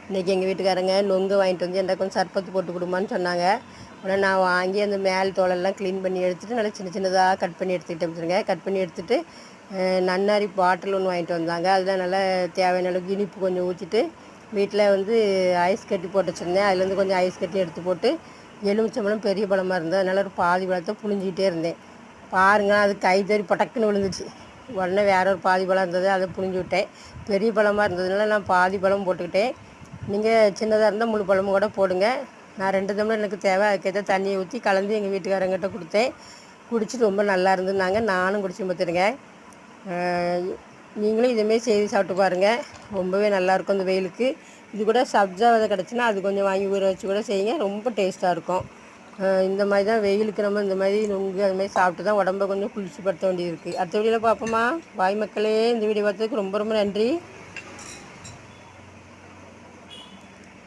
இன்றைக்கி எங்கள் வீட்டுக்காரங்க நொங்கு வாங்கிட்டு வந்து என்கிட்ட கொஞ்சம் சர்பத்து போட்டு கொடுமான்னு சொன்னாங்க. உடனே நான் வாங்கி அந்த மேல் தோலெல்லாம் க்ளீன் பண்ணி எடுத்துகிட்டு நல்லா சின்ன சின்னதாக கட் பண்ணி எடுத்துக்கிட்டேன். கட் பண்ணி எடுத்துகிட்டு நன்னாரி பாட்டில் ஒன்று வாங்கிட்டு வந்தாங்க. அதுதான் நல்லா தேவையான அளவுக்கு இனிப்பு கொஞ்சம் ஊற்றிட்டு வீட்டில் வந்து ஐஸ் கட்டி போட்டு வச்சுருந்தேன். அதுலேருந்து கொஞ்சம் ஐஸ் கட்டி எடுத்து போட்டு எலுமிச்சம்பழம் பெரிய பழமாக இருந்தது. அதனால் ஒரு பாதி பழத்தை புழிஞ்சிக்கிட்டே இருந்தேன். பாருங்கள், அது கை தறி பட்டக்குன்னு விழுந்துச்சு. உடனே வேற ஒரு பாதி பழம் இருந்தது, அதை புழிஞ்சு விட்டேன். பெரிய பழமாக இருந்ததுனால நான் பாதி பழம் போட்டுக்கிட்டேன். நீங்கள் சின்னதாக இருந்தால் முழு பழமும் கூட போடுங்க. நான் 2 டம்ளர் எனக்கு தேவை, அதுக்கேற்ற தண்ணியை ஊற்றி கலந்து எங்கள் வீட்டுக்காரங்கிட்ட கொடுத்தேன். குடிச்சிட்டு ரொம்ப நல்லா இருந்ததுனாங்க. நானும் குடிச்சு பார்த்துருங்க. நீங்களும் இதேமாரி செய்து சாப்பிட்டு பாருங்கள். ரொம்பவே நல்லாயிருக்கும் இந்த வெயிலுக்கு. இது கூட சப்ஜா விதை கிடச்சின்னா அது கொஞ்சம் வாங்கி ஊற வச்சு கூட செய்யுங்க, ரொம்ப டேஸ்ட்டாக இருக்கும். இந்த மாதிரி தான் வெயிலுக்கு நம்ம இந்த மாதிரி நொங்கு அது மாதிரி சாப்பிட்டு தான் உடம்ப கொஞ்சம் குளிர்ச்சிப்படுத்த வேண்டியது இருக்குது. அடுத்த வீடியோவில் பார்ப்போமா. பாய் மக்களே, இந்த வீடியோ பார்த்ததுக்கு ரொம்ப ரொம்ப நன்றி.